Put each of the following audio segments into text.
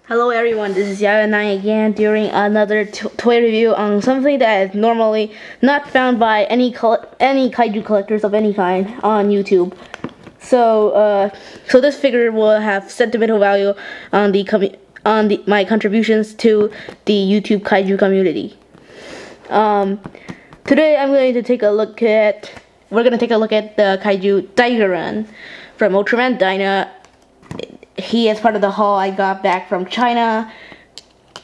Hello everyone, this is Daigerun again during another toy review on something that is normally not found by any kaiju collectors of any kind on YouTube. So this figure will have sentimental value on my contributions to the YouTube kaiju community. Today we're gonna take a look at the kaiju Daigerun from Ultraman Dyna. He is part of the haul I got back from China.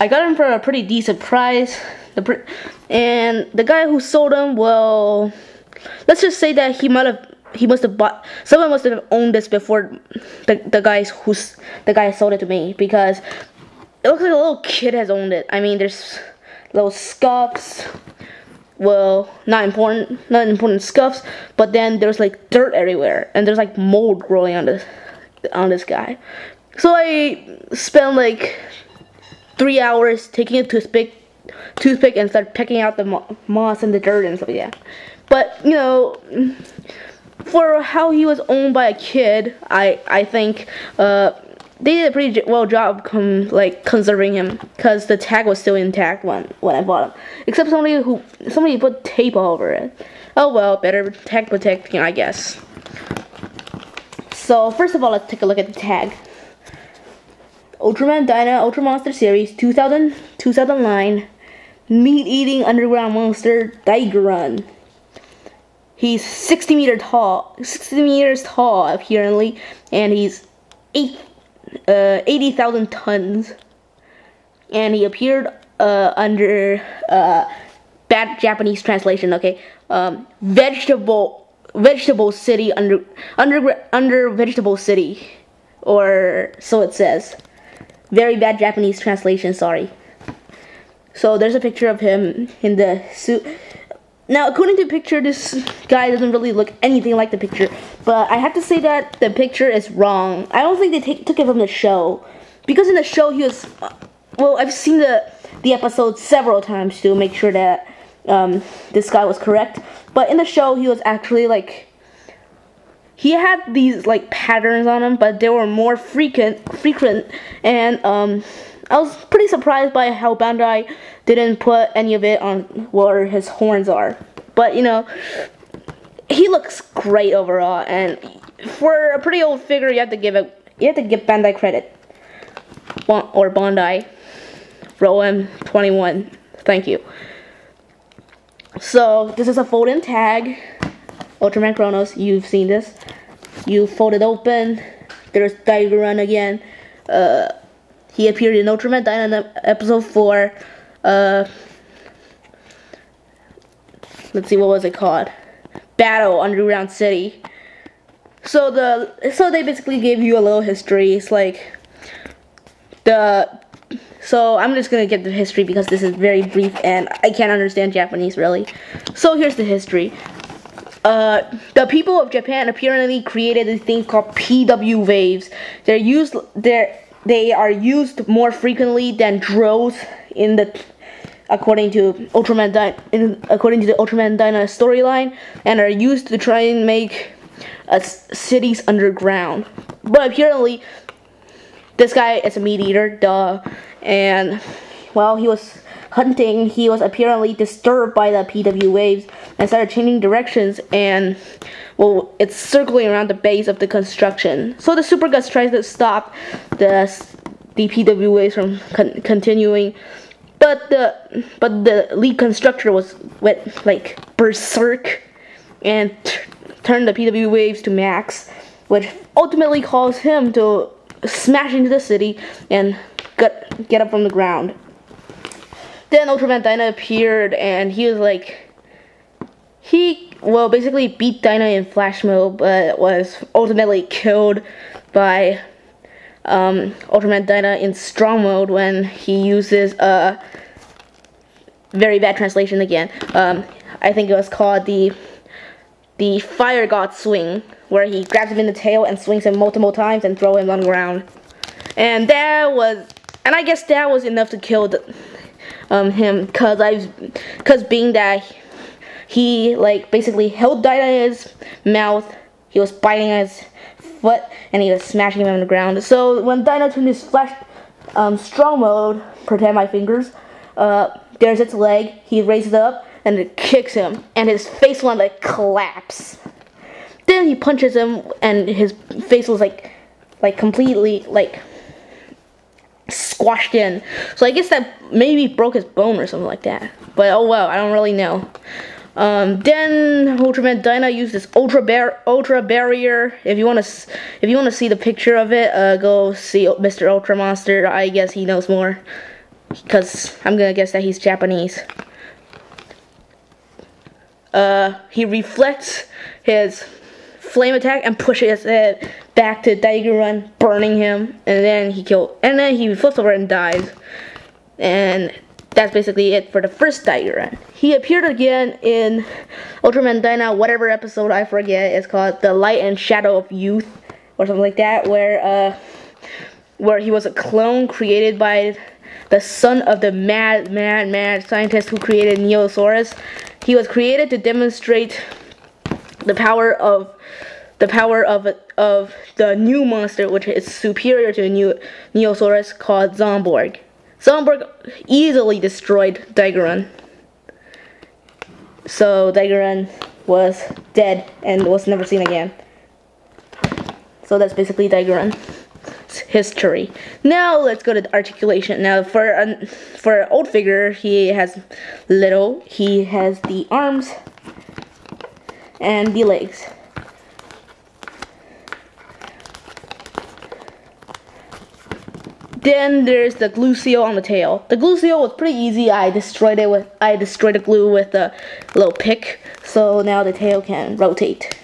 I got him for a pretty decent price. And the guy who sold him, well, let's just say that someone must have owned this before the guy sold it to me, because it looks like a little kid has owned it. I mean, there's little scuffs. Well, not important scuffs, but then there's like dirt everywhere, and there's like mold growing on this guy. So I spent like 3 hours taking a toothpick and start picking out the moss and the dirt and stuff like that. But you know, for how he was owned by a kid, I think they did a pretty well job conserving him, because the tag was still intact when I bought him. Except somebody put tape all over it. Oh well, better tag protecting, I guess. So first of all, let's take a look at the tag. Ultraman Dyna Ultra Monster Series 2009 Meat-Eating Underground Monster Daigerun. He's 60 meters tall apparently, and he's 80,000 tons. And he appeared under bad Japanese translation, okay? Vegetable City under Vegetable City, or so it says. Very bad Japanese translation, sorry. So there's a picture of him in the suit. Now, according to the picture, this guy doesn't really look anything like the picture, but I have to say that the picture is wrong. I don't think they took it from the show, because in the show he was, well, I've seen the episode several times to make sure that this guy was correct. But in the show, he was actually like, he had these like patterns on him, but they were more frequent, and I was pretty surprised by how Bandai didn't put any of it on where his horns are. But you know, he looks great overall, and for a pretty old figure, you have to give Bandai credit, or Bandai, Row 21. Thank you. So this is a fold-in tag. Ultraman Chronos, you've seen this. You fold it open. There's Daigerun again. He appeared in Ultraman Dyna episode 4. Let's see, what was it called? Battle Underground City. So they basically gave you a little history. It's like so I'm just gonna get the history because this is very brief and I can't understand Japanese really. So here's the history. The people of Japan apparently created a thing called PW waves. They are used more frequently than drills according to the Ultraman Dyna storyline, and are used to try and make cities underground. But apparently, this guy is a meat eater, duh. And while he was hunting, he was apparently disturbed by the PW waves and started changing directions, and well, it's circling around the base of the construction. So the Super Guts tries to stop the PW waves from continuing, but the lead constructor went like berserk and turned the PW waves to max, which ultimately caused him to smash into the city and get up from the ground. Then Ultraman Dyna appeared, and he was like, he basically beat Dyna in flash mode, but was ultimately killed by Ultraman Dyna in strong mode when he uses very bad translation again. I think it was called the Fire God Swing, where he grabs him in the tail and swings him multiple times and throw him on the ground. And I guess that was enough to kill him, cause being that he like basically held Dyna in his mouth, he was biting his foot, and he was smashing him on the ground. So when Dyna turned his flash strong mode, protect my fingers. There's its leg. He raises it up and it kicks him, and his face will like collapse. Then he punches him, and his face was like completely like squashed in. So I guess that maybe broke his bone or something like that. But oh well, I don't really know. Then Ultraman Dyna used this ultra barrier. If you wanna see the picture of it, go see Mr. Ultra Monster. I guess he knows more, because I'm gonna guess that he's Japanese. He reflects his flame attack and pushes it back to Daigerun, burning him, and then he flips over and dies. And that's basically it for the first Daigerun. He appeared again in Ultraman Dyna, whatever episode I forget. It's called The Light and Shadow of Youth, or something like that, where he was a clone created by the son of the mad scientist who created Neosaurus. He was created to demonstrate the power of the new monster, which is superior to Neosaurus, called Zomborg. Zomborg easily destroyed Daigerun. So Daigerun was dead and was never seen again. So that's basically Daigerun's history. Now let's go to articulation. Now for an old figure, he has the arms and the legs. Then there's the glue seal on the tail. The glue seal was pretty easy. I destroyed the glue with a little pick. So now the tail can rotate.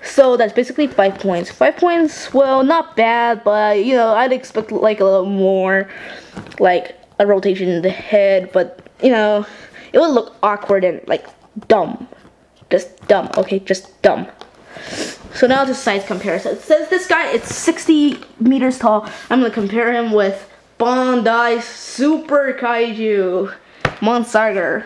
So that's basically 5 points. 5 points, well, not bad, but you know, I'd expect like a little more, like a rotation in the head, but you know, it would look awkward and like dumb. Just dumb, okay, just dumb. So now to size comparison. Since this guy is 60 meters tall, I'm going to compare him with Bandai's Super Kaiju, Monsarger,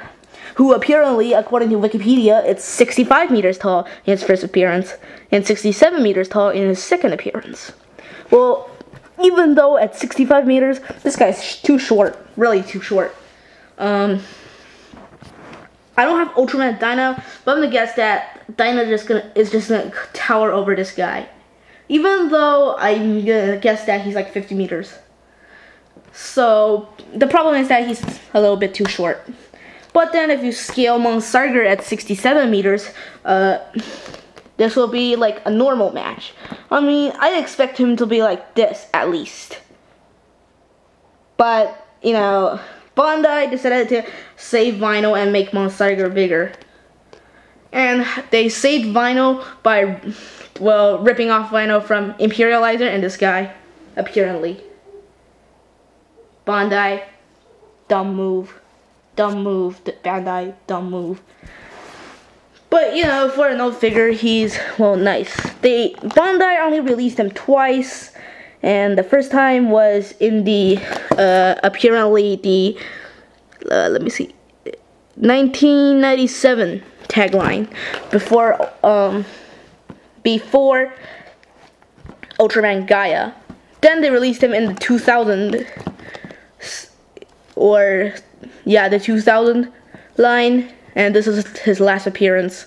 who apparently, according to Wikipedia, is 65 meters tall in his first appearance, and 67 meters tall in his second appearance. Well, even though at 65 meters, this guy's too short, really too short. I don't have Ultraman Dyna, but I'm gonna guess that Dyna is just gonna tower over this guy. Even though I'm gonna guess that he's like 50 meters. So the problem is that he's a little bit too short. But then if you scale Monsarger at 67 meters, this will be like a normal match. I mean, I expect him to be like this at least. But you know, Bandai decided to save vinyl and make Monsarger bigger. And they saved vinyl by, well, ripping off vinyl from Imperializer and this guy, apparently. Bandai, dumb move. Dumb move, Bandai, dumb move. But, you know, for an old figure, he's, well, nice. Bandai only released him twice. And the first time was in the, apparently the, let me see, 1997 tagline, before Ultraman Gaia. Then they released him in the 2000, the 2000 line, and this is his last appearance.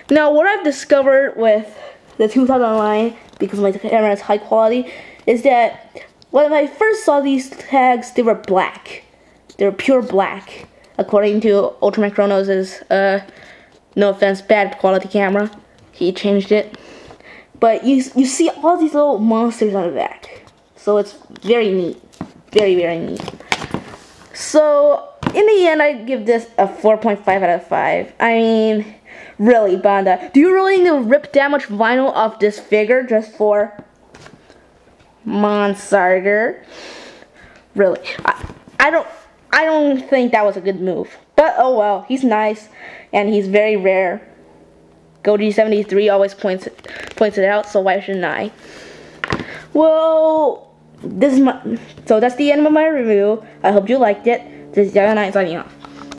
Now, what I've discovered with the 2000 line, because my camera is high quality, is that when I first saw these tags, they were black. They were pure black, according to Ultraman Chronos' no offense, bad quality camera. He changed it. But you see all these little monsters on the back. So it's very neat. Very, very neat. So, in the end, I'd give this a 4.5 out of 5. I mean, really, Bandai, do you really need to rip that much vinyl off this figure just for Monsarger? Really, I don't think that was a good move. But oh well, he's nice and he's very rare. Goji73 always points it out, so why shouldn't I? Well, so that's the end of my review. I hope you liked it. This is Daigerun signing off.